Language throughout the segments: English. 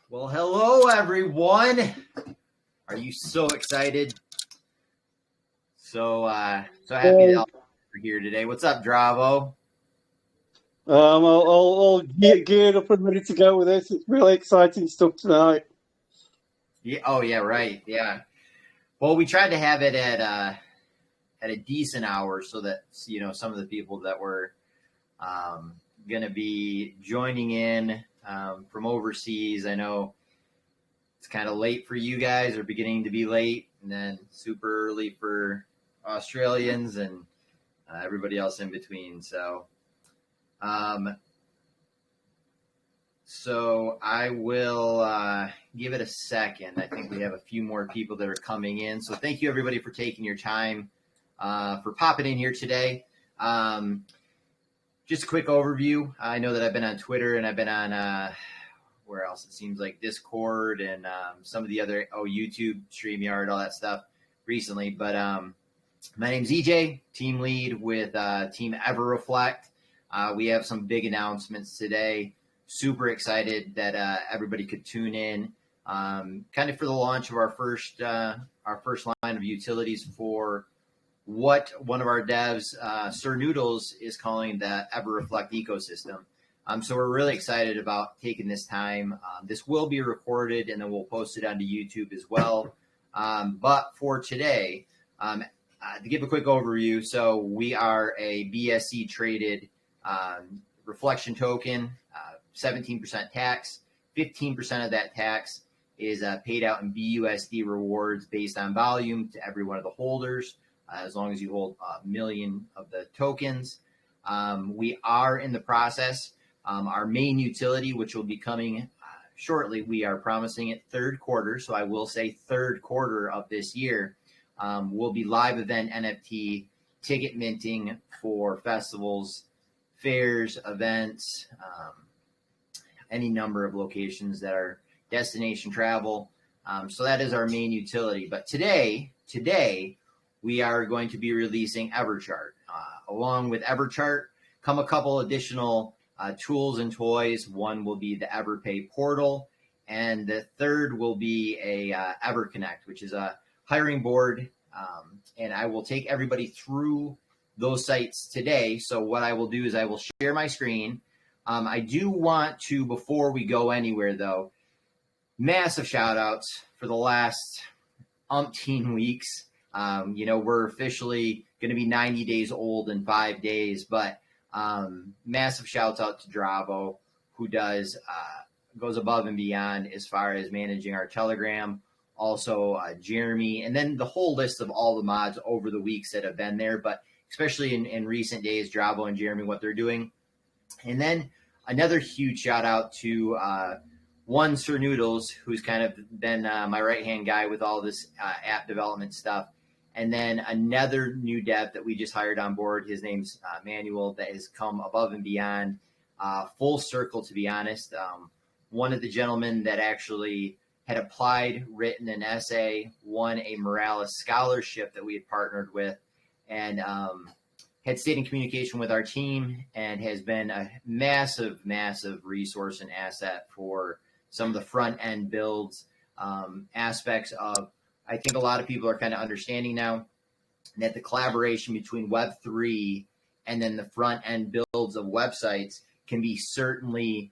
Well, hello everyone. Are you so excited? So happy that you're here today. What's up, Dravo? I'll get geared up and ready to go with this. It's really exciting stuff tonight. Yeah. Oh, yeah. Right. Yeah. Well, we tried to have it at a decent hour so that some of the people that were going to be joining in from overseas. I know it's kind of late for you guys, or beginning to be late, and then super early for Australians and everybody else in between. Um, so I will give it a second. I think we have a few more people that are coming in. So thank you everybody for taking your time for popping in here today. Just a quick overview. I know that I've been on Twitter and I've been on where else? It seems like Discord and some of the other YouTube, StreamYard, all that stuff recently. But my name's EJ, team lead with Team EverReflect. We have some big announcements today. Super excited that everybody could tune in, kind of for the launch of our first line of utilities for what one of our devs, Sir Noodles, is calling the EverReflect ecosystem. So we're really excited about taking this time. This will be recorded and then we'll post it onto YouTube as well. But for today, to give a quick overview, so we are a BSC traded reflection token, 17% tax, 15% of that tax is paid out in BUSD rewards based on volume to every one of the holders, as long as you hold 1 million of the tokens. We are in the process. Our main utility, which will be coming shortly, we are promising it third quarter. So I will say third quarter of this year will be live event NFT ticket minting for festivals, fairs, events, any number of locations that are destination travel. So that is our main utility. But today we are going to be releasing Everchart. Along with Everchart come a couple additional tools and toys. One will be the Everpay portal, and the third will be a Everconnect, which is a hiring board. And I will take everybody through those sites today. So what I will do is I will share my screen. I do want to, before we go anywhere though, massive shout outs for the last umpteen weeks. We're officially going to be 90 days old in 5 days, but massive shouts out to Dravo, who goes above and beyond as far as managing our Telegram. Also, Jeremy, and then the whole list of all the mods over the weeks that have been there, but especially in recent days, Dravo and Jeremy, what they're doing. And then another huge shout out to one Sir Noodles, who's kind of been my right-hand guy with all this app development stuff. And then another new dev that we just hired on board. His name's Manuel, that has come above and beyond, full circle, to be honest. One of the gentlemen that actually had applied, written an essay, won a Morales scholarship that we had partnered with, and had stayed in communication with our team and has been a massive resource and asset for some of the front end builds, aspects of, I think a lot of people are kind of understanding now that the collaboration between Web3 and then the front end builds of websites can be certainly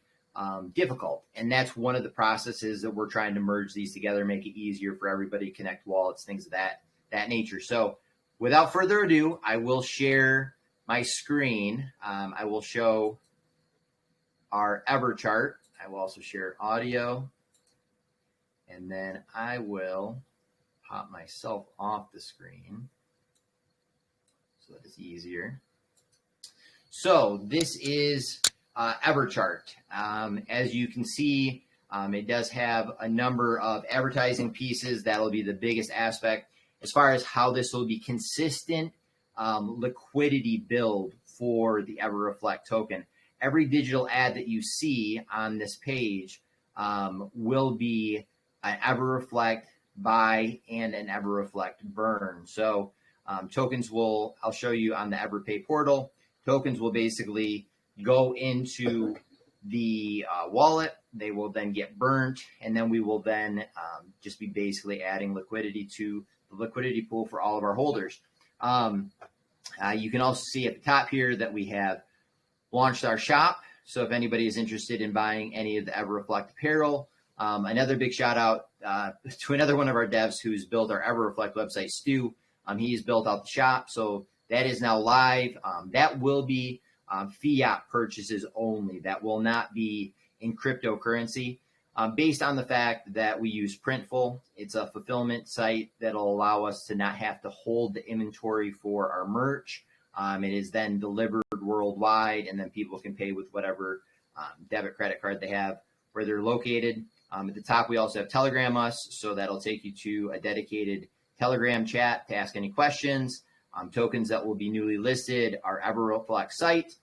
difficult. And that's one of the processes that we're trying to merge these together, make it easier for everybody, connect wallets, things of that nature. So without further ado, I will share my screen. I will show our Everchart. I will also share audio. And then I will pop myself off the screen so that it's easier. So this is Everchart. As you can see, it does have a number of advertising pieces. That'll be the biggest aspect as far as how this will be consistent liquidity build for the EverReflect token. Every digital ad that you see on this page will be an EverReflect buy and an EverReflect burn. So tokens will, I'll show you on the Everpay portal, tokens will basically go into the wallet. they will then get burnt, and then we will then just be basically adding liquidity to the liquidity pool for all of our holders. You can also see at the top here that we have launched our shop. So if anybody is interested in buying any of the EverReflect apparel, another big shout out to another one of our devs who's built our EverReflect website, Stu. He's built out the shop. So that is now live. That will be fiat purchases only. That will not be in cryptocurrency. Based on the fact that we use Printful. It's a fulfillment site that'll allow us to not have to hold the inventory for our merch. It is then delivered worldwide, and then people can pay with whatever debit, credit card they have where they're located. At the top, we also have Telegram Us, so that'll take you to a dedicated Telegram chat to ask any questions. Tokens that will be newly listed, our EverReflect site,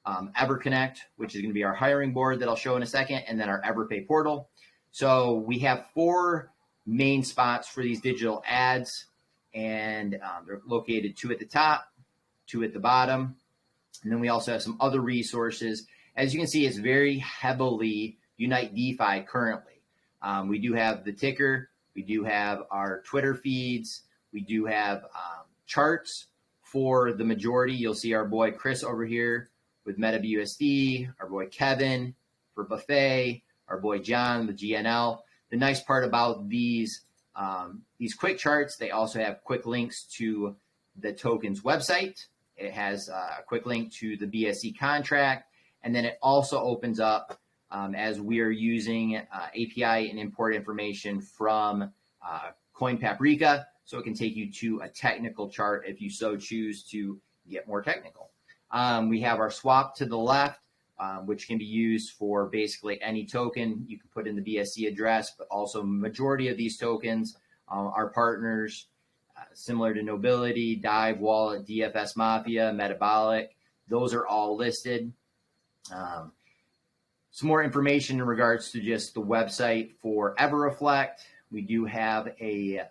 Everconnect, which is going to be our hiring board that I'll show in a second, and then our Everpay portal. So we have 4 main spots for these digital ads, and they're located 2 at the top, 2 at the bottom. And then we also have some other resources. As you can see, it's very heavily Unite DeFi currently. We do have the ticker. We do have our Twitter feeds. We do have charts for the majority. You'll see our boy Chris over here with MetaBUSD, our boy Kevin for Buffet, our boy John with GNL. The nice part about these quick charts, they also have quick links to the token's website. It has a quick link to the BSC contract, and then it also opens up as we are using API and import information from Coin Paprika, so it can take you to a technical chart if you so choose to get more technical. We have our swap to the left, which can be used for basically any token. You can put in the BSC address, but also majority of these tokens, our partners, similar to Nobility, Dive, Wallet, DFS Mafia, Metabolic, those are all listed. Some more information in regards to just the website for EverReflect. We do have a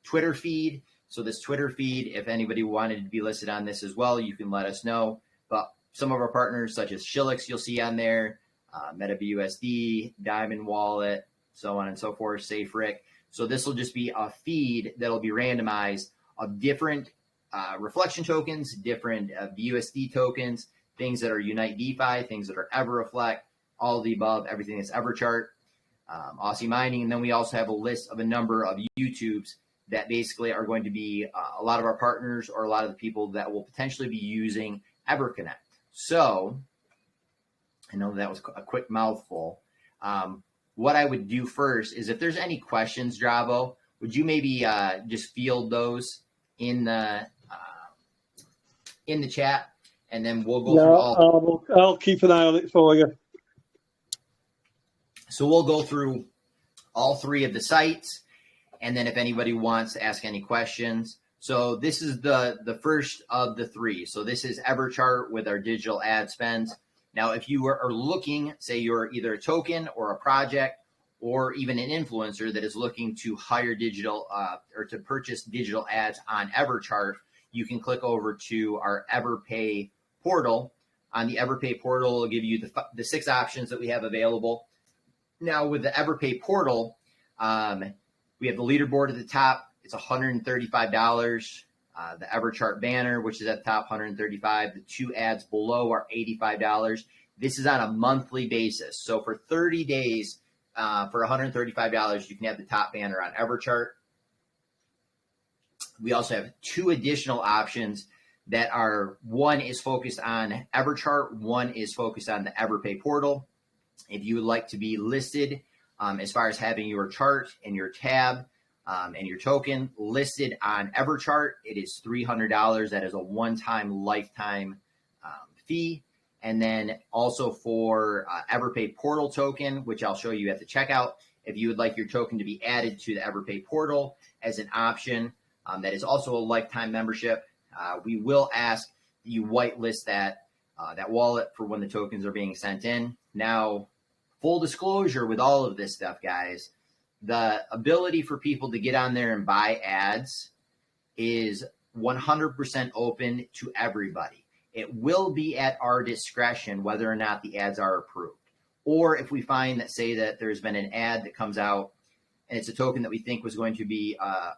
Twitter feed. So this Twitter feed, if anybody wanted to be listed on this as well, you can let us know. But some of our partners, such as Shillix, you'll see on there, MetaBUSD, Diamond Wallet, so on and so forth, SafeRick. So this will just be a feed that'll be randomized of different reflection tokens, different BUSD tokens, things that are Unite DeFi, things that are EverReflect, all of the above, everything that's Everchart, Aussie Mining. And then we also have a list of a number of YouTubes that basically are going to be a lot of our partners or a lot of the people that will potentially be using Everconnect. So I know that was a quick mouthful. What I would do first is if there's any questions, Dravo, would you maybe just field those in the chat, and then we'll go through all. I'll keep an eye on it for you. So we'll go through all 3 of the sites, and then if anybody wants to ask any questions. So this is the first of the 3. So this is Everchart with our digital ad spends. Now, if you are looking, say you're either a token or a project or even an influencer that is looking to hire digital or to purchase digital ads on Everchart, you can click over to our Everpay portal. On the Everpay portal, it'll give you the 6 options that we have available. Now, with the Everpay portal, we have the leaderboard at the top. It's $135. The Everchart banner, which is at the top, $135. The 2 ads below are $85. This is on a monthly basis. So for 30 days, for $135, you can have the top banner on Everchart. We also have 2 additional options that are, one is focused on Everchart, one is focused on the Everpay portal. If you would like to be listed as far as having your chart and your tab and your token listed on Everchart, it is $300. That is a one-time lifetime fee. And then also for Everpay portal token, which I'll show you at the checkout, if you would like your token to be added to the Everpay portal as an option, that is also a lifetime membership. We will ask that you whitelist that wallet for when the tokens are being sent in. Now, full disclosure with all of this stuff, guys, the ability for people to get on there and buy ads is 100% open to everybody. It will be at our discretion whether or not the ads are approved. Or if we find that, say that there's been an ad that comes out and it's a token that we think was going to be a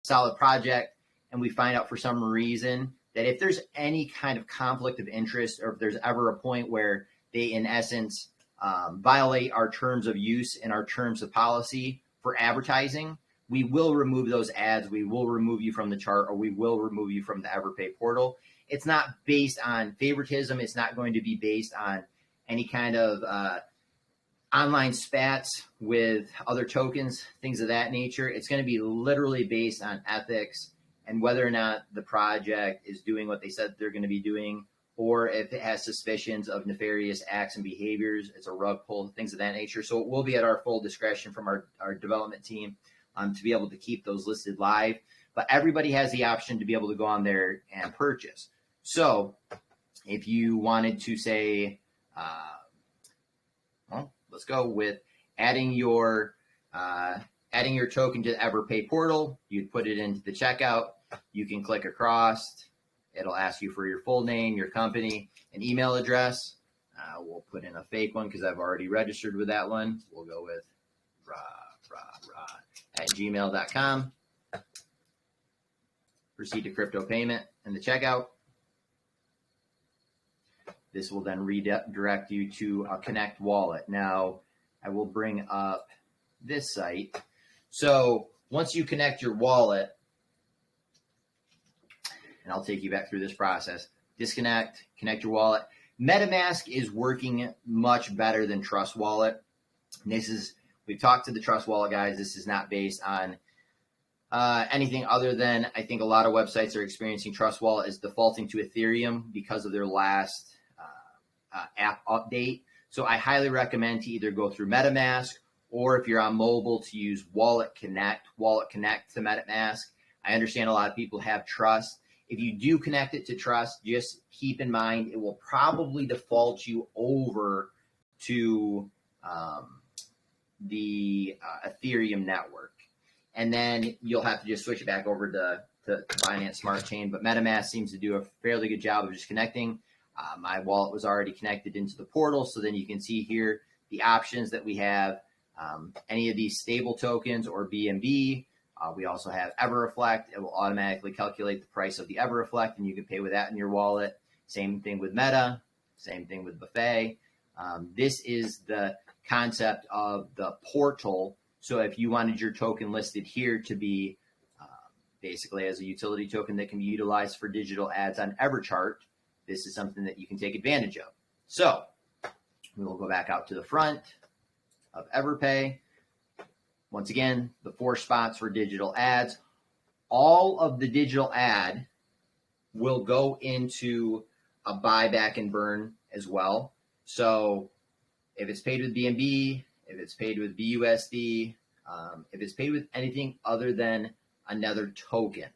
solid project, and we find out for some reason that if there's any kind of conflict of interest, or if there's ever a point where they, in essence, violate our terms of use and our terms of policy for advertising, we will remove those ads. We will remove you from the chart, or we will remove you from the Everpay portal. It's not based on favoritism. It's not going to be based on any kind of online spats with other tokens, things of that nature. It's going to be literally based on ethics and whether or not the project is doing what they said they're going to be doing, or if it has suspicions of nefarious acts and behaviors. It's a rug pull, things of that nature. So it will be at our full discretion from our development team to be able to keep those listed live. But everybody has the option to be able to go on there and purchase. So if you wanted to say, let's go with adding your token to the Everpay portal, you'd put it into the checkout. You can click across. It'll ask you for your full name, your company, an email address. We'll put in a fake one because I've already registered with that one. We'll go with ra@gmail.com. Proceed to crypto payment and the checkout. This will then redirect you to a Connect wallet. Now, I will bring up this site. So once you connect your wallet, and I'll take you back through this process, disconnect, connect your wallet. MetaMask is working much better than Trust Wallet. We've talked to the Trust Wallet guys. This is not based on anything other than, I think a lot of websites are experiencing Trust Wallet is defaulting to Ethereum because of their last app update. So I highly recommend to either go through MetaMask, or if you're on mobile, to use Wallet Connect to MetaMask. I understand a lot of people have Trust. If you do connect it to Trust, just keep in mind it will probably default you over to the Ethereum network. And then you'll have to just switch it back over to Binance Smart Chain. But MetaMask seems to do a fairly good job of just connecting. My wallet was already connected into the portal. So then you can see here the options that we have. Any of these stable tokens or BNB. We also have EverReflect. It will automatically calculate the price of the EverReflect, and you can pay with that in your wallet. Same thing with Meta. Same thing with Buffet. This is the concept of the portal. So if you wanted your token listed here to be basically as a utility token that can be utilized for digital ads on Everchart, this is something that you can take advantage of. So we will go back out to the front of Everpay. Once again, the 4 spots for digital ads. All of the digital ad will go into a buyback and burn as well. So if it's paid with BNB, if it's paid with BUSD, if it's paid with anything other than another token.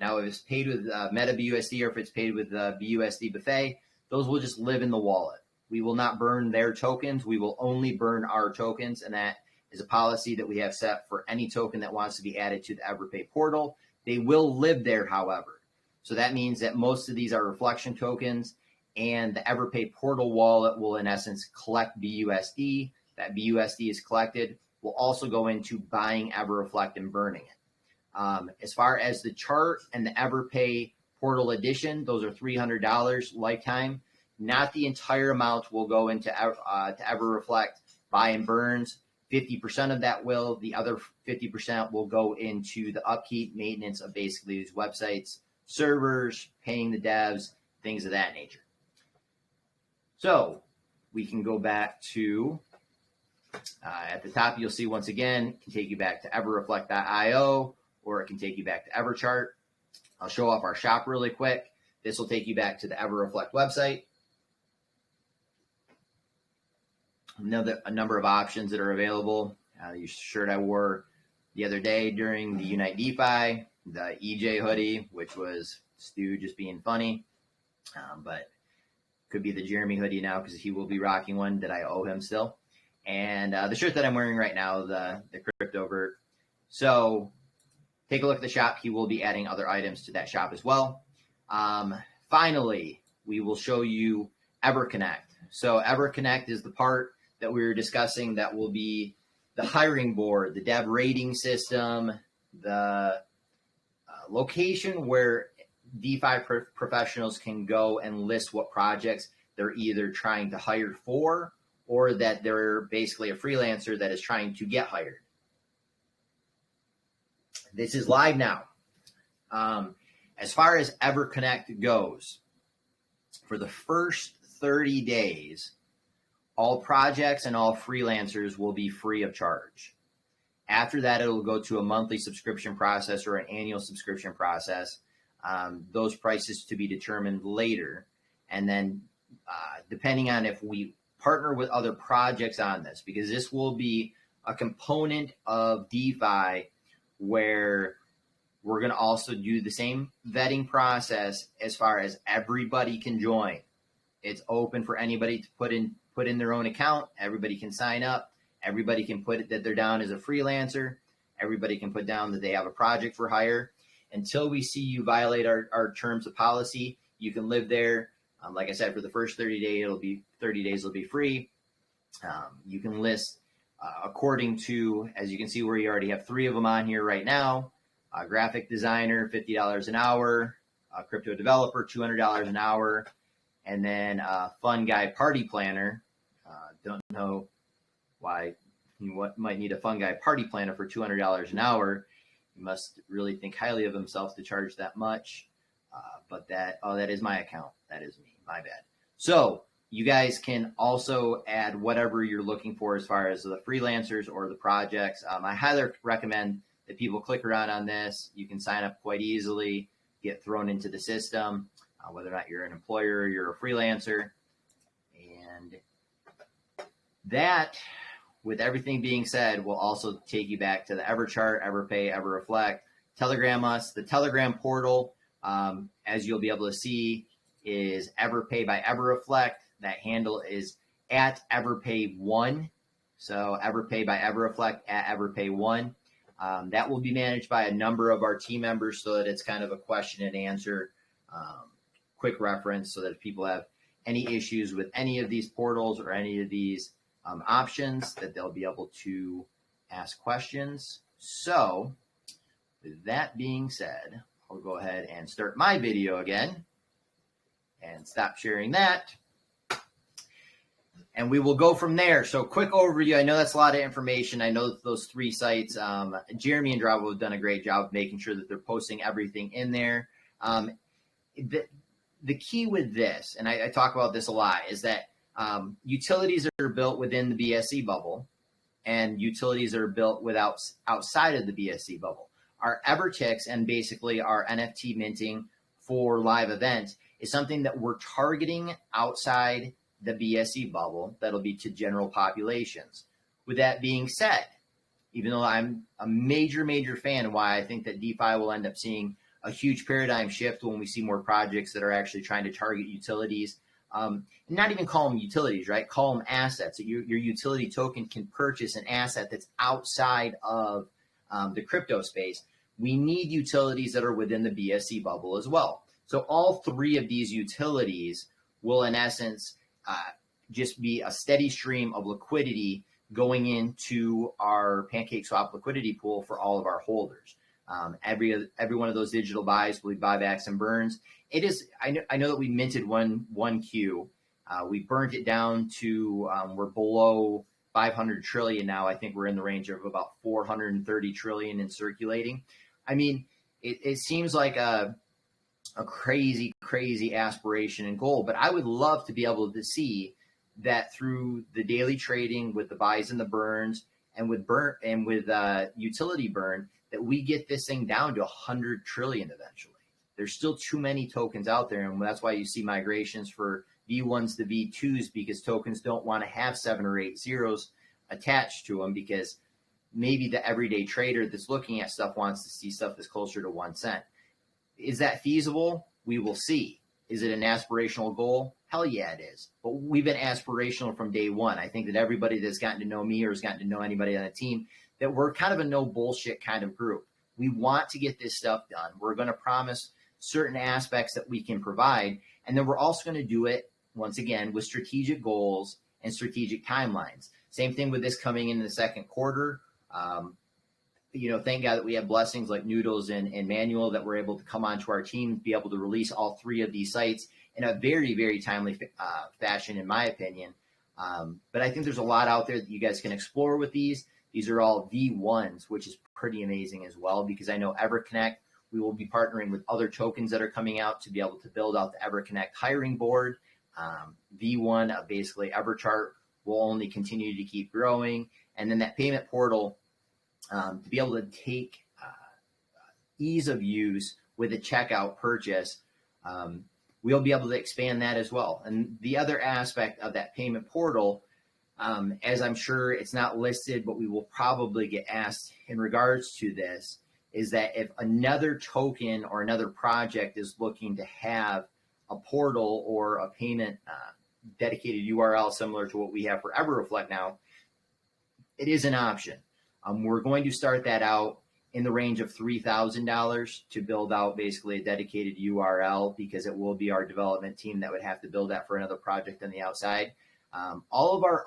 Now, if it's paid with Meta BUSD, or if it's paid with BUSD Buffet, those will just live in the wallet. We will not burn their tokens. We will only burn our tokens, and that is a policy that we have set for any token that wants to be added to the Everpay portal. They will live there, however. So that means that most of these are reflection tokens, and the Everpay portal wallet will, in essence, collect BUSD. That BUSD is collected will also go into buying EverReflect and burning it. As far as the chart and the Everpay portal edition, those are $300 lifetime. Not the entire amount will go into to EverReflect buy and burns. 50% of that will. The other 50% will go into the upkeep, maintenance of basically these websites, servers, paying the devs, things of that nature. So we can go back to at the top. You'll see once again, it can take you back to everreflect.io, or it can take you back to Everchart. I'll show off our shop really quick. This will take you back to the EverReflect website. A number of options that are available. Your shirt I wore the other day during the Unite DeFi, the EJ hoodie, which was Stu just being funny, but could be the Jeremy hoodie now because he will be rocking one that I owe him still. And the shirt that I'm wearing right now, the CryptoVert. So take a look at the shop. He will be adding other items to that shop as well. Finally, we will show you Everconnect. So Everconnect is the part that we were discussing that will be the hiring board, the dev rating system, the location where DeFi professionals can go and list what projects they're either trying to hire for or that they're basically a freelancer that is trying to get hired. This is live now. As far as Everconnect goes, for the first 30 days, all projects and all freelancers will be free of charge. After that, it'll go to a monthly subscription process or an annual subscription process. Those prices to be determined later. And then depending on if we partner with other projects on this, because this will be a component of DeFi where we're going to also do the same vetting process as far as everybody can join. It's open for anybody to put in their own account. Everybody can sign up. Everybody can put it that they're down as a freelancer. Everybody can put down that they have a project for hire. Until we see you violate our terms of policy, you can live there. Like I said, for the first 30 days, it'll be free. You can list according to, as you can see, where you already have 3 of them on here right now. Graphic designer, $50 an hour. Crypto developer, $200 an hour. And then fun guy party planner. Don't know why you might need a fun guy party planner for $200 an hour. He must really think highly of himself to charge that much. But that is my account. That is me. My bad. So you guys can also add whatever you're looking for as far as the freelancers or the projects. I highly recommend that people click around on this. You can sign up quite easily, get thrown into the system, whether or not you're an employer or you're a freelancer. And that, with everything being said, will also take you back to the Everchart, Everpay, EverReflect. Telegram us. The Telegram portal, as you'll be able to see, is Everpay by EverReflect. That handle is at Everpay1. So Everpay by EverReflect at Everpay1. That will be managed by a number of our team members so that it's kind of a question and answer, quick reference, so that if people have any issues with any of these portals or any of these options, that they'll be able to ask questions. So with that being said, I'll go ahead and start my video again and stop sharing that. And we will go from there. So quick overview. I know that's a lot of information. I know those 3 sites, Jeremy and Dravo have done a great job of making sure that they're posting everything in there. The key with this, and I talk about this a lot, is that utilities are built within the BSC bubble and utilities are built outside of the BSC bubble. Our Evertix and basically our NFT minting for live events is something that we're targeting outside the BSC bubble. That'll be to general populations. With that being said, even though I'm a major fan of why I think that DeFi will end up seeing a huge paradigm shift when we see more projects that are actually trying to target utilities, not even call them utilities, right? Call them assets. Your utility token can purchase an asset that's outside of the crypto space. We need utilities that are within the BSC bubble as well. So all 3 of these utilities will, in essence, just be a steady stream of liquidity going into our PancakeSwap liquidity pool for all of our holders. Every one of those digital buys will be buybacks and burns. It is. I know that we minted one Q. We burnt it down to we're below 500 trillion now. I think we're in the range of about 430 trillion in circulating. I mean, it seems like a crazy aspiration and goal, but I would love to be able to see that through the daily trading with the buys and the burns and with utility burn, that we get this thing down to 100 trillion eventually. There's still too many tokens out there, and that's why you see migrations for V1s to V2s, because tokens don't want to have 7 or 8 zeros attached to them, because maybe the everyday trader that's looking at stuff wants to see stuff that's closer to 1 cent. Is that feasible? We will see. Is it an aspirational goal? Hell yeah, it is. But we've been aspirational from day one. I think that everybody that's gotten to know me or has gotten to know anybody on the team, that we're kind of a no bullshit kind of group. We want to get this stuff done. We're going to promise certain aspects that we can provide, and then we're also going to do it once again, with strategic goals and strategic timelines. Same thing with this coming into the second quarter. Thank God that we have blessings like Noodles and Manuel that were able to come onto our team, be able to release all three of these sites in a very, very timely fashion, in my opinion. But I think there's a lot out there that you guys can explore with these. These are all V1s, which is pretty amazing as well, because I know Everconnect, we will be partnering with other tokens that are coming out to be able to build out the Everconnect hiring board. V1 of basically Everchart will only continue to keep growing. And then that payment portal, to be able to take ease of use with a checkout purchase, we'll be able to expand that as well. And the other aspect of that payment portal, as I'm sure it's not listed, but we will probably get asked in regards to this, is that if another token or another project is looking to have a portal or a payment dedicated URL similar to what we have for EverReflect now, it is an option. We're going to start that out in the range of $3,000 to build out basically a dedicated URL, because it will be our development team that would have to build that for another project on the outside. All of our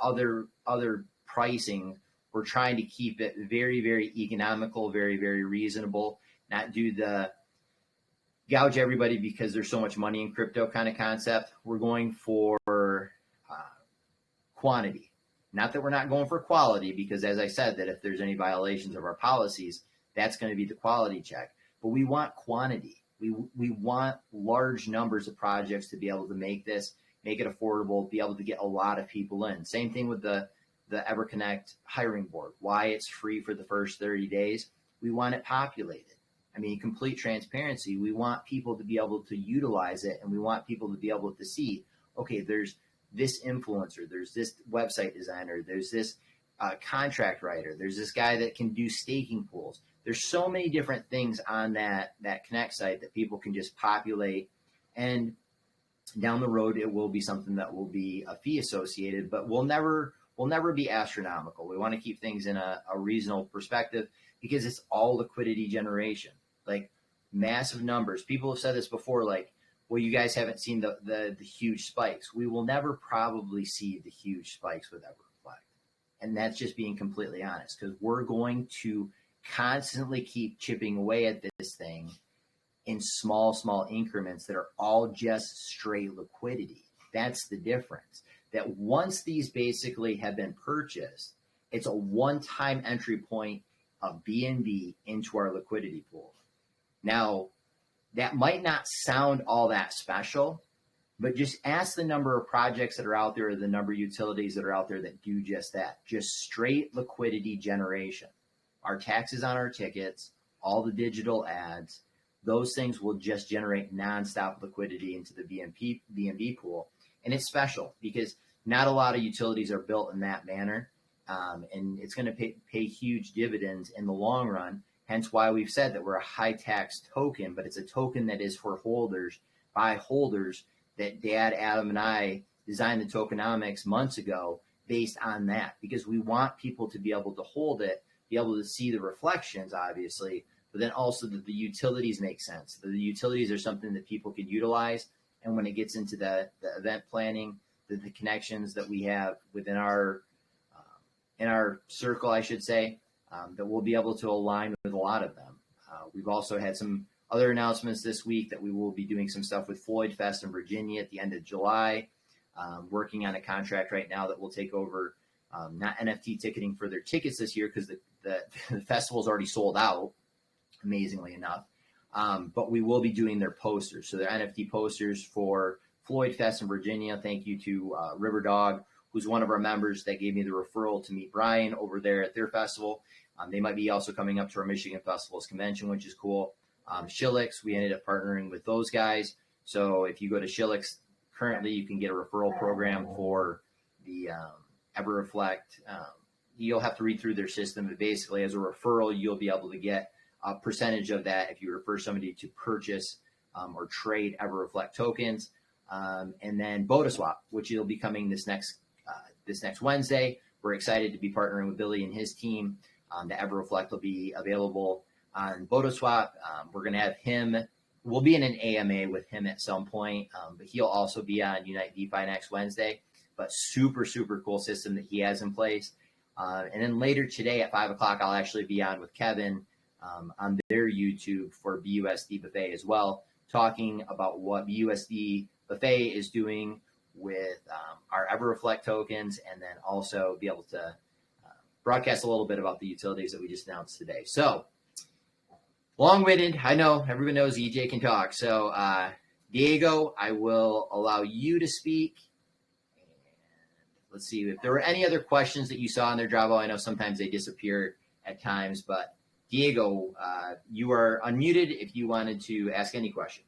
other pricing, we're trying to keep it very, very economical, very, very reasonable, not do the gouge everybody because there's so much money in crypto kind of concept. We're going for quantity. Not that we're not going for quality, because as I said, that if there's any violations of our policies, that's going to be the quality check. But we want quantity. We want large numbers of projects to be able to make this, make it affordable, be able to get a lot of people in. Same thing with the Everconnect hiring board. Why it's free for the first 30 days. We want it populated. I mean, complete transparency. We want people to be able to utilize it, and we want people to be able to see, okay, there's this influencer, there's this website designer, there's this contract writer, there's this guy that can do staking pools. There's so many different things on that Connect site that people can just populate, and down the road it will be something that will be a fee associated, but will never be astronomical. We want to keep things in a reasonable perspective, because it's all liquidity generation, like massive numbers. People have said this before, like, well, you guys haven't seen the huge spikes. We will never probably see the huge spikes with EverReflect. And that's just being completely honest, because we're going to constantly keep chipping away at this thing in small increments that are all just straight liquidity. That's the difference. That once these basically have been purchased, it's a one-time entry point of BNB into our liquidity pool. Now, that might not sound all that special, but just ask the number of projects that are out there, or the number of utilities that are out there that do just that, just straight liquidity generation. Our taxes on our tickets, all the digital ads, those things will just generate nonstop liquidity into the BNB pool. And it's special because not a lot of utilities are built in that manner. And it's going to pay huge dividends in the long run. Hence why we've said that we're a high tax token, but it's a token that is for holders by holders, that Dad, Adam, and I designed the tokenomics months ago based on that, because we want people to be able to hold it, be able to see the reflections, obviously, but then also that the utilities make sense. The utilities are something that people can utilize. And when it gets into the event planning, the connections that we have within our in our circle, I should say, that we'll be able to align with a lot of them. We've also had some other announcements this week that we will be doing some stuff with Floyd Fest in Virginia at the end of July. Working on a contract right now that will take over not NFT ticketing for their tickets this year, because the festival's already sold out, amazingly enough. But we will be doing their posters. So their NFT posters for Floyd Fest in Virginia. Thank you to River Dog, who's one of our members that gave me the referral to meet Brian over there at their festival. They might be also coming up to our Michigan Festivals convention, which is cool. Shillix, we ended up partnering with those guys. So if you go to Shillix, currently you can get a referral program for the EverReflect. You'll have to read through their system, but basically as a referral, you'll be able to get a percentage of that if you refer somebody to purchase or trade EverReflect tokens. And then BodaSwap, which will be coming this next Wednesday. We're excited to be partnering with Billy and his team. The EverReflect will be available on BodaSwap. We're going to have him we'll be in an AMA with him at some point, but he'll also be on Unite DeFi next Wednesday. But super, super cool system that he has in place. And then later today at 5 o'clock, I'll actually be on with Kevin on their YouTube for BUSD Buffet as well, talking about what BUSD Buffet is doing with our EverReflect tokens, and then also be able to broadcast a little bit about the utilities that we just announced today. So long-winded, I know everyone knows EJ can talk. So Diego, I will allow you to speak. And let's see if there were any other questions that you saw in their Java. I know sometimes they disappear at times, but Diego, you are unmuted if you wanted to ask any questions.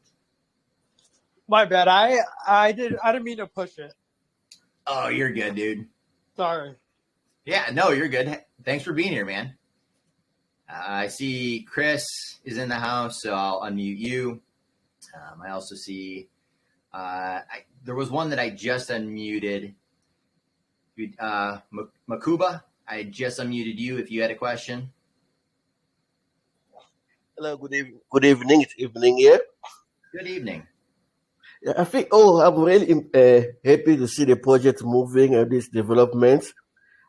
My bad. I didn't mean to push it. Oh, you're good, dude. Sorry. Yeah, no, you're good. Thanks for being here, man. I see Chris is in the house, so I'll unmute you. I also see there was one that I just unmuted. Makuba, I just unmuted you if you had a question. Hello, good evening. Good evening. It's evening here. Good evening. Yeah, I think. I'm really happy to see the project moving and these developments.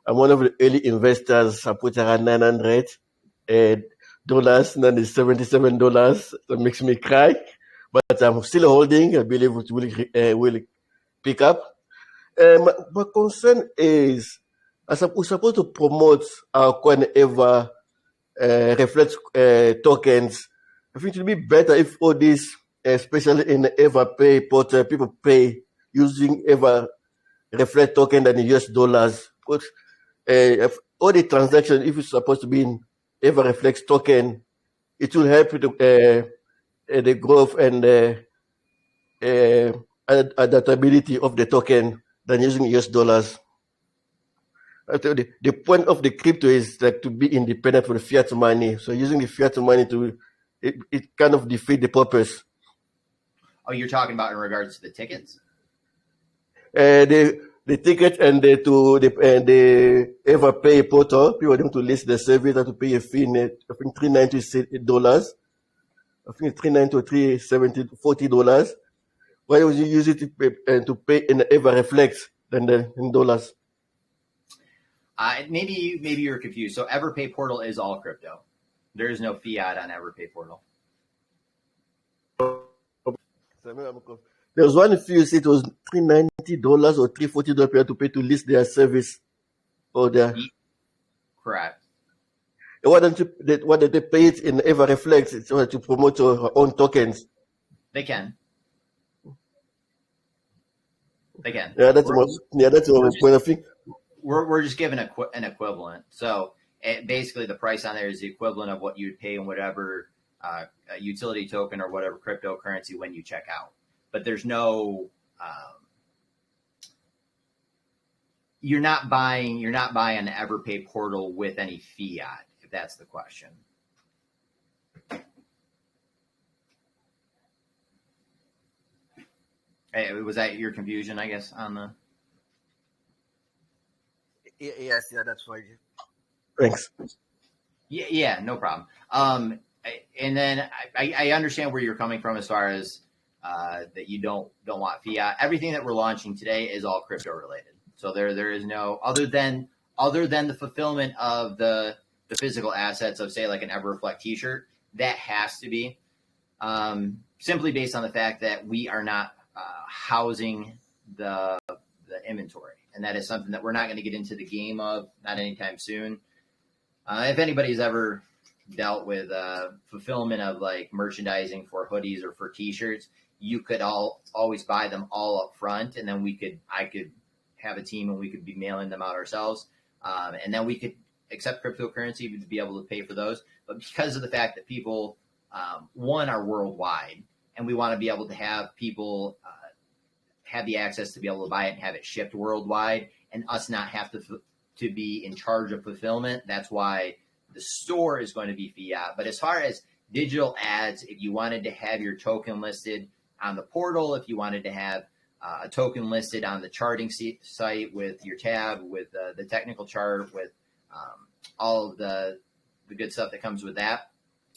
I'm one of the early investors. I put around $900 dollars, and then it's $77. That makes me cry, but I'm still holding. I believe it will pick up. My concern is, we're supposed to promote our coin reflect tokens. I think it would be better if all these, especially in the EverPay portal, people pay using EverReflect token than in US dollars. But if all the transactions, if it's supposed to be in EverReflect token, it will help the growth and adaptability of the token than using US dollars. The point of the crypto is like to be independent from the fiat money. So using the fiat money it kind of defeat the purpose. Oh, you're talking about in regards to the tickets? The ticket and the EverPay portal, people want them to list the service, have to pay a fee. I think $390. I think it's $390 or $370, $40. Why would you use it to pay in EverReflect than in dollars? Maybe you're confused. So Everpay portal is all crypto. There is no fiat on Everpay portal. There was one few, it was $390 or $340 people to pay to list their service or their. Correct. Why don't they pay it in EverReflect? It's to promote your own tokens. They can. They can. Yeah, that's what point of thing. We're just giving an equivalent. So basically, the price on there is the equivalent of what you'd pay in whatever utility token or whatever cryptocurrency when you check out. But there's no you're not buying the Everpay portal with any fiat, if that's the question. Hey, was that your confusion, I guess, on the? Yes, yeah, that's right. Thanks. Yeah, no problem. And then I understand where you're coming from as far as that you don't want fiat. Everything that we're launching today is all crypto related. So there is no other than the fulfillment of the physical assets of, say, like an EverReflect T-shirt. That has to be simply based on the fact that we are not housing the inventory, and that is something that we're not going to get into the game of, not anytime soon. If anybody's ever dealt with fulfillment of like merchandising for hoodies or for T-shirts, you could always buy them all up front, and then I could have a team and we could be mailing them out ourselves, and then we could accept cryptocurrency to be able to pay for those. But because of the fact that people, one, are worldwide, and we want to be able to have people have the access to be able to buy it and have it shipped worldwide, and us not have to be in charge of fulfillment. That's why the store is going to be fiat. But as far as digital ads, if you wanted to have your token listed on the portal, if you wanted to have a token listed on the charting site with your tab, with the technical chart, with all of the good stuff that comes with that,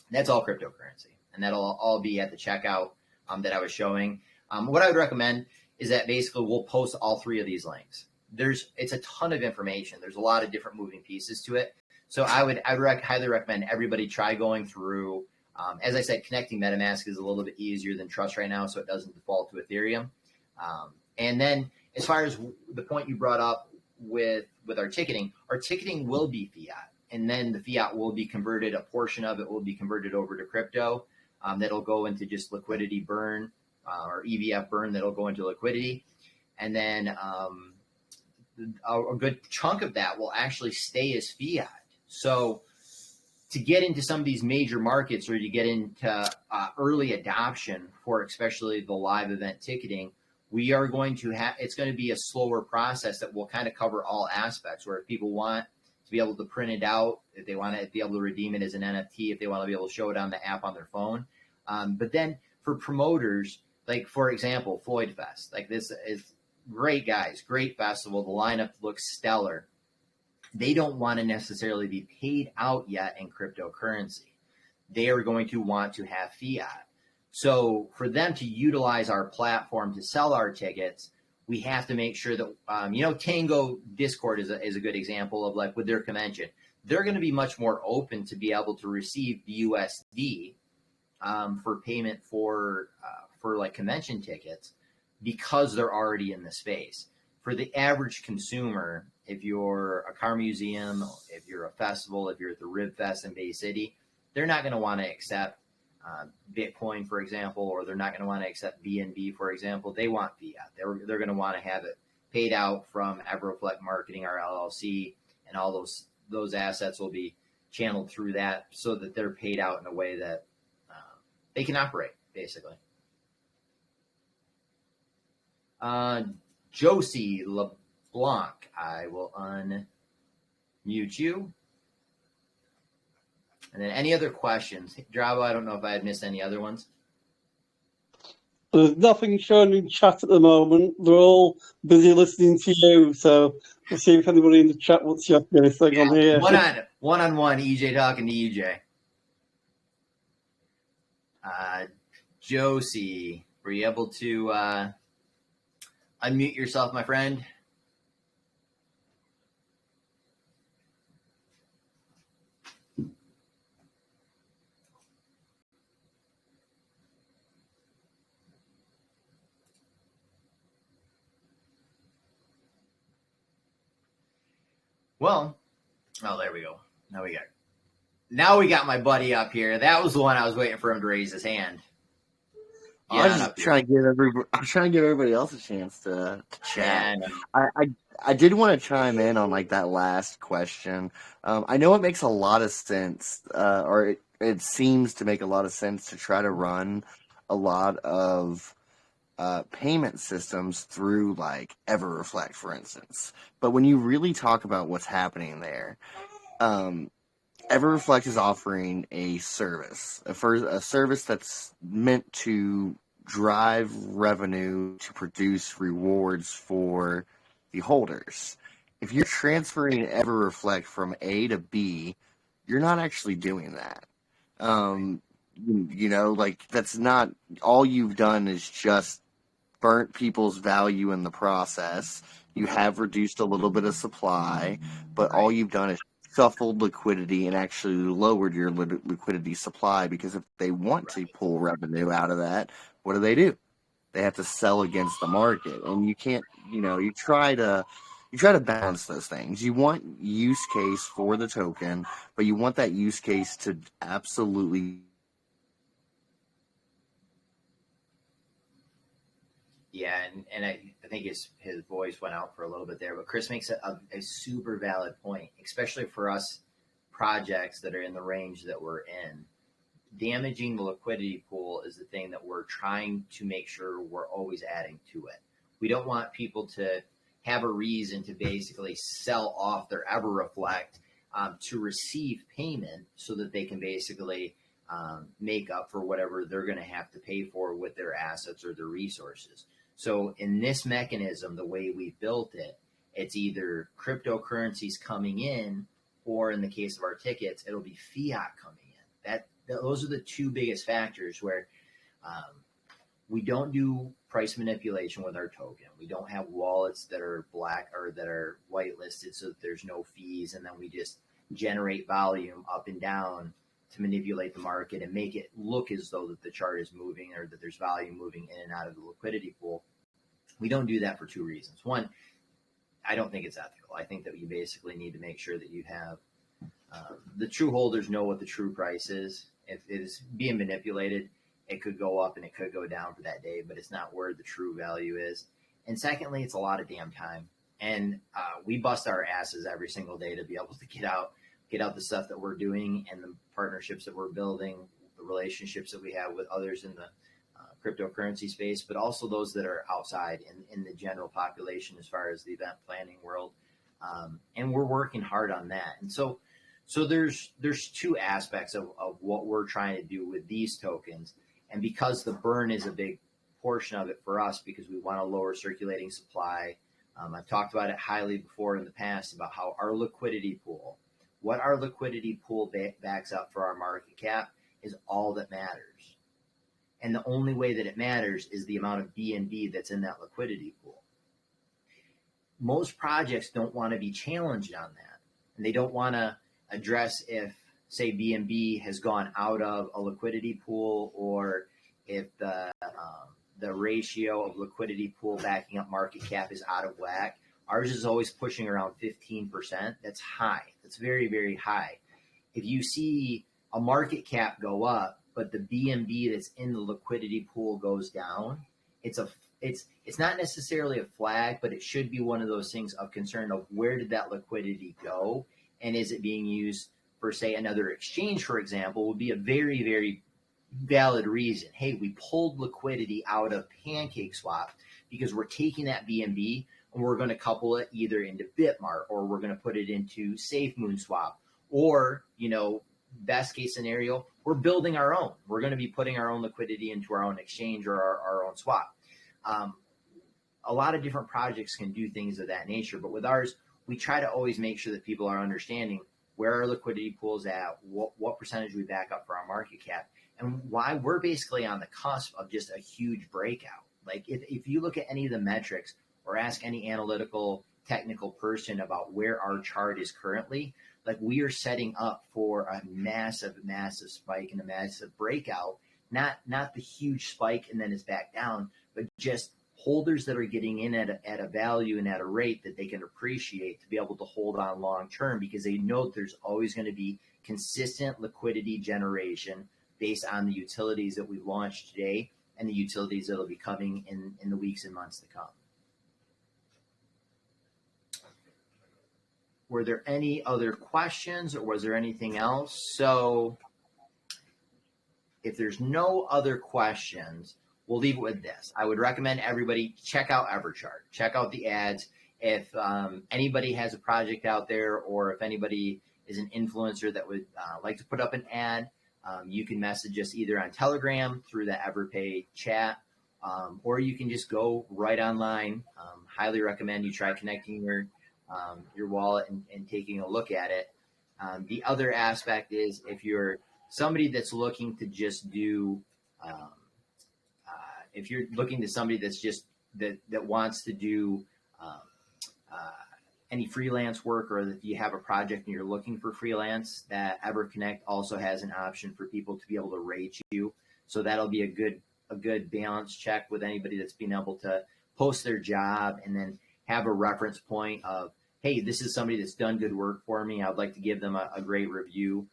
that's all cryptocurrency. and that'll all be at the checkout that I was showing. What I would recommend is that basically we'll post all 3 of these links. It's a ton of information. There's a lot of different moving pieces to it. So I would highly recommend everybody try going through. As I said, connecting MetaMask is a little bit easier than Trust right now, so it doesn't default to Ethereum. And then as far as the point you brought up with our ticketing will be fiat. And then the fiat will be converted, a portion of it will be converted over to crypto. That'll go into just liquidity burn or EVF burn that'll go into liquidity. And then a good chunk of that will actually stay as fiat. So to get into some of these major markets or to get into early adoption for especially the live event ticketing, we are going to have, it's going to be a slower process that will kind of cover all aspects, where if people want to be able to print it out, if they want to be able to redeem it as an NFT, if they want to be able to show it on the app on their phone. But then for promoters, like for example, Floyd Fest, like this is great guys, great festival. The lineup looks stellar. They don't want to necessarily be paid out yet in cryptocurrency. They are going to want to have fiat. So for them to utilize our platform to sell our tickets, we have to make sure that, Tango Discord is a good example of, like, with their convention. They're going to be much more open to be able to receive USD for payment for like convention tickets, because they're already in the space. For the average consumer, if you're a car museum, if you're a festival, if you're at the Rib Fest in Bay City, they're not going to want to accept Bitcoin, for example, or they're not going to want to accept BNB, for example. They want fiat. They're going to want to have it paid out from EverReflect Marketing, our LLC, and all those assets will be channeled through that so that they're paid out in a way that they can operate, basically. Josie LeBlanc, I will unmute you. And then any other questions? Drabo, I don't know if I had missed any other ones. There's nothing shown in chat at the moment. They're all busy listening to you, so we'll see if anybody in the chat wants to ask anything on here. One-on-one, EJ talking to EJ. Josie, were you able to unmute yourself, my friend? Well, there we go. Now we got my buddy up here. That was the one I was waiting for him to raise his hand. I was just trying to give everybody else a chance to chat. Yeah, I did want to chime in on like that last question. I know it makes a lot of sense, or it seems to make a lot of sense to try to run a lot of payment systems through like EverReflect, for instance. But when you really talk about what's happening there, EverReflect is offering a service, a service that's meant to drive revenue to produce rewards for the holders. If you're transferring EverReflect from A to B, you're not actually doing that. Like that's not, all you've done is just burnt people's value in the process. You have reduced a little bit of supply, but all you've done is shuffled liquidity and actually lowered your liquidity supply, because if they want to pull revenue out of that, what do? They have to sell against the market, and you can't, you try to balance those things. You want use case for the token, but you want that use case to absolutely. Yeah, and I think his voice went out for a little bit there, but Chris makes a super valid point, especially for us projects that are in the range that we're in. Damaging the liquidity pool is the thing that we're trying to make sure we're always adding to it. We don't want people to have a reason to basically sell off their EverReflect to receive payment so that they can basically make up for whatever they're going to have to pay for with their assets or their resources. So in this mechanism, the way we built it, it's either cryptocurrencies coming in, or in the case of our tickets, it'll be fiat coming in. those are the two biggest factors where we don't do price manipulation with our token. We don't have wallets that are black or that are whitelisted so that there's no fees, and then we just generate volume up and down to manipulate the market and make it look as though that the chart is moving or that there's volume moving in and out of the liquidity pool. We don't do that for two reasons. One, I don't think it's ethical. I think that you basically need to make sure that you have the true holders know what the true price is. If it is being manipulated, it could go up and it could go down for that day, but it's not where the true value is. And secondly, it's a lot of damn time. And we bust our asses every single day to be able to get out the stuff that we're doing and the partnerships that we're building, the relationships that we have with others in the cryptocurrency space, but also those that are outside in the general population as far as the event planning world. And we're working hard on that. And so there's two aspects of what we're trying to do with these tokens. And because the burn is a big portion of it for us, because we want to lower circulating supply, I've talked about it highly before in the past about how our liquidity pool, what our liquidity pool backs up for our market cap is all that matters. And the only way that it matters is the amount of BNB that's in that liquidity pool. Most projects don't want to be challenged on that. And they don't want to address if, say, BNB has gone out of a liquidity pool, or if the ratio of liquidity pool backing up market cap is out of whack. Ours is always pushing around 15%. That's high. That's very, very high. If you see a market cap go up, but the BNB that's in the liquidity pool goes down, it's not necessarily a flag, but it should be one of those things of concern of where did that liquidity go, and is it being used for, say, another exchange, for example, would be a very, very valid reason. Hey, we pulled liquidity out of PancakeSwap because we're taking that BNB and we're going to couple it either into Bitmart, or we're going to put it into SafeMoon Swap, or, best case scenario, we're building our own. We're going to be putting our own liquidity into our own exchange or our own swap. A lot of different projects can do things of that nature, but with ours, we try to always make sure that people are understanding where our liquidity pool is at, what percentage we back up for our market cap, and why we're basically on the cusp of just a huge breakout. Like if you look at any of the metrics or ask any analytical, technical person about where our chart is currently, like we are setting up for a massive, massive spike and a massive breakout, not the huge spike and then it's back down, but just holders that are getting in at a value and at a rate that they can appreciate to be able to hold on long term, because they know that there's always going to be consistent liquidity generation based on the utilities that we've launched today and the utilities that will be coming in the weeks and months to come. Were there any other questions, or was there anything else? So if there's no other questions, we'll leave it with this. I would recommend everybody check out Everchart. Check out the ads. If anybody has a project out there, or if anybody is an influencer that would like to put up an ad, you can message us either on Telegram through the Everpay chat, or you can just go right online. Highly recommend you try connecting your wallet and taking a look at it. The other aspect is if you're somebody that's looking to just do if you're looking to somebody that's just that wants to do any freelance work, or if you have a project and you're looking for freelance, that Everconnect also has an option for people to be able to rate you. So that'll be a good balance check with anybody that's being able to post their job and then have a reference point of, hey, this is somebody that's done good work for me. I'd like to give them a great review.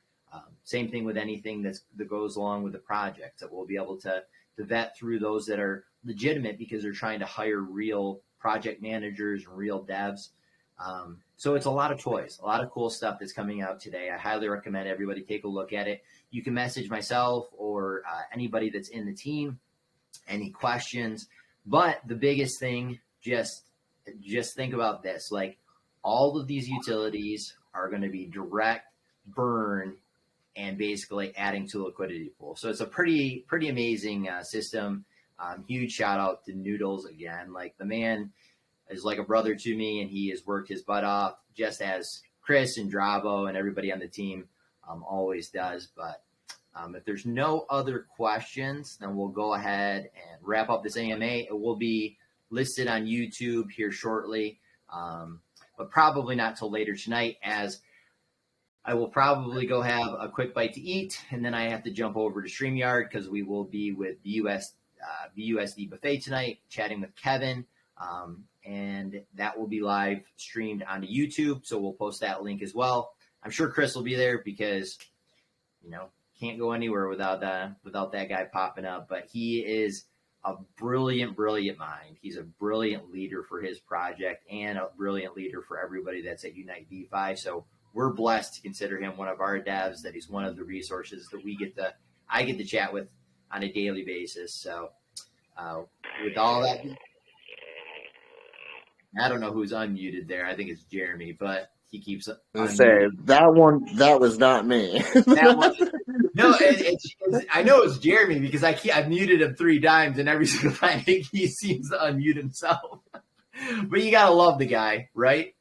Same thing with anything that goes along with the project, that we'll be able to vet through those that are legitimate because they're trying to hire real project managers and real devs. So it's a lot of toys, a lot of cool stuff that's coming out today. I highly recommend everybody take a look at it. You can message myself or anybody that's in the team, any questions. But the biggest thing, just think about this. Like, all of these utilities are going to be direct burn and basically adding to the liquidity pool. So it's a pretty amazing system. Huge shout out to Noodles again. Like, the man is like a brother to me, and he has worked his butt off, just as Chris and Dravo and everybody on the team always does. But If there's no other questions, then we'll go ahead and wrap up this AMA. It will be listed on YouTube here shortly, but probably not till later tonight, as I will probably go have a quick bite to eat, and then I have to jump over to StreamYard because we will be with the BUSD Buffet tonight, chatting with Kevin, and that will be live streamed onto YouTube, so we'll post that link as well. I'm sure Chris will be there because, can't go anywhere without that guy popping up, but he is a brilliant mind. He's a brilliant leader for his project and a brilliant leader for everybody that's at Unite DeFi. So we're blessed to consider him one of our devs, that he's one of the resources that I get to chat with on a daily basis. So with all that, I don't know who's unmuted there. I think it's Jeremy, but he keeps say that was not me. No, I know it's Jeremy because I've muted him 3 times, and every single time he seems to unmute himself. But you gotta love the guy, right?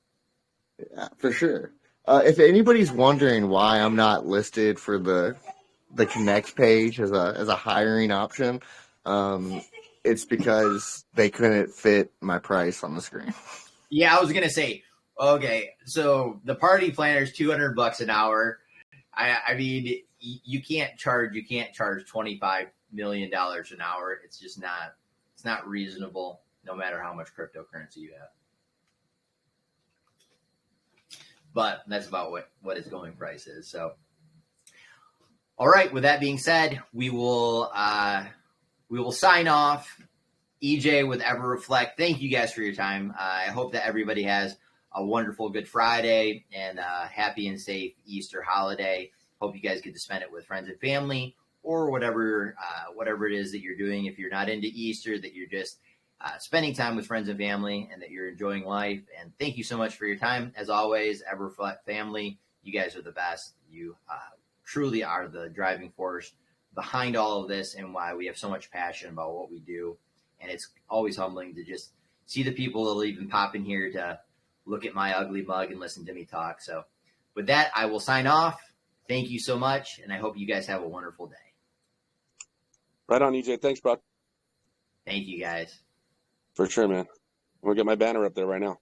Yeah, for sure. If anybody's wondering why I'm not listed for the Connect page as a hiring option, it's because they couldn't fit my price on the screen. Yeah, I was gonna say, okay, so the party planner is $200 an hour. I mean, you can't charge $25 million an hour. It's just not reasonable, no matter how much cryptocurrency you have. But that's about what its going price is. So, all right. With that being said, we will sign off. EJ with EverReflect. Thank you guys for your time. I hope that everybody has a wonderful Good Friday and happy and safe Easter holiday. Hope you guys get to spend it with friends and family, or whatever it is that you're doing. If you're not into Easter, that you're just spending time with friends and family, and that you're enjoying life. And thank you so much for your time. As always, EverReflect family, you guys are the best. You truly are the driving force behind all of this, and why we have so much passion about what we do. And it's always humbling to just see the people that'll even pop in here to look at my ugly mug and listen to me talk. So with that, I will sign off. Thank you so much, and I hope you guys have a wonderful day. Right on, EJ. Thanks, bro. Thank you, guys. For sure, man. I'm going to get my banner up there right now.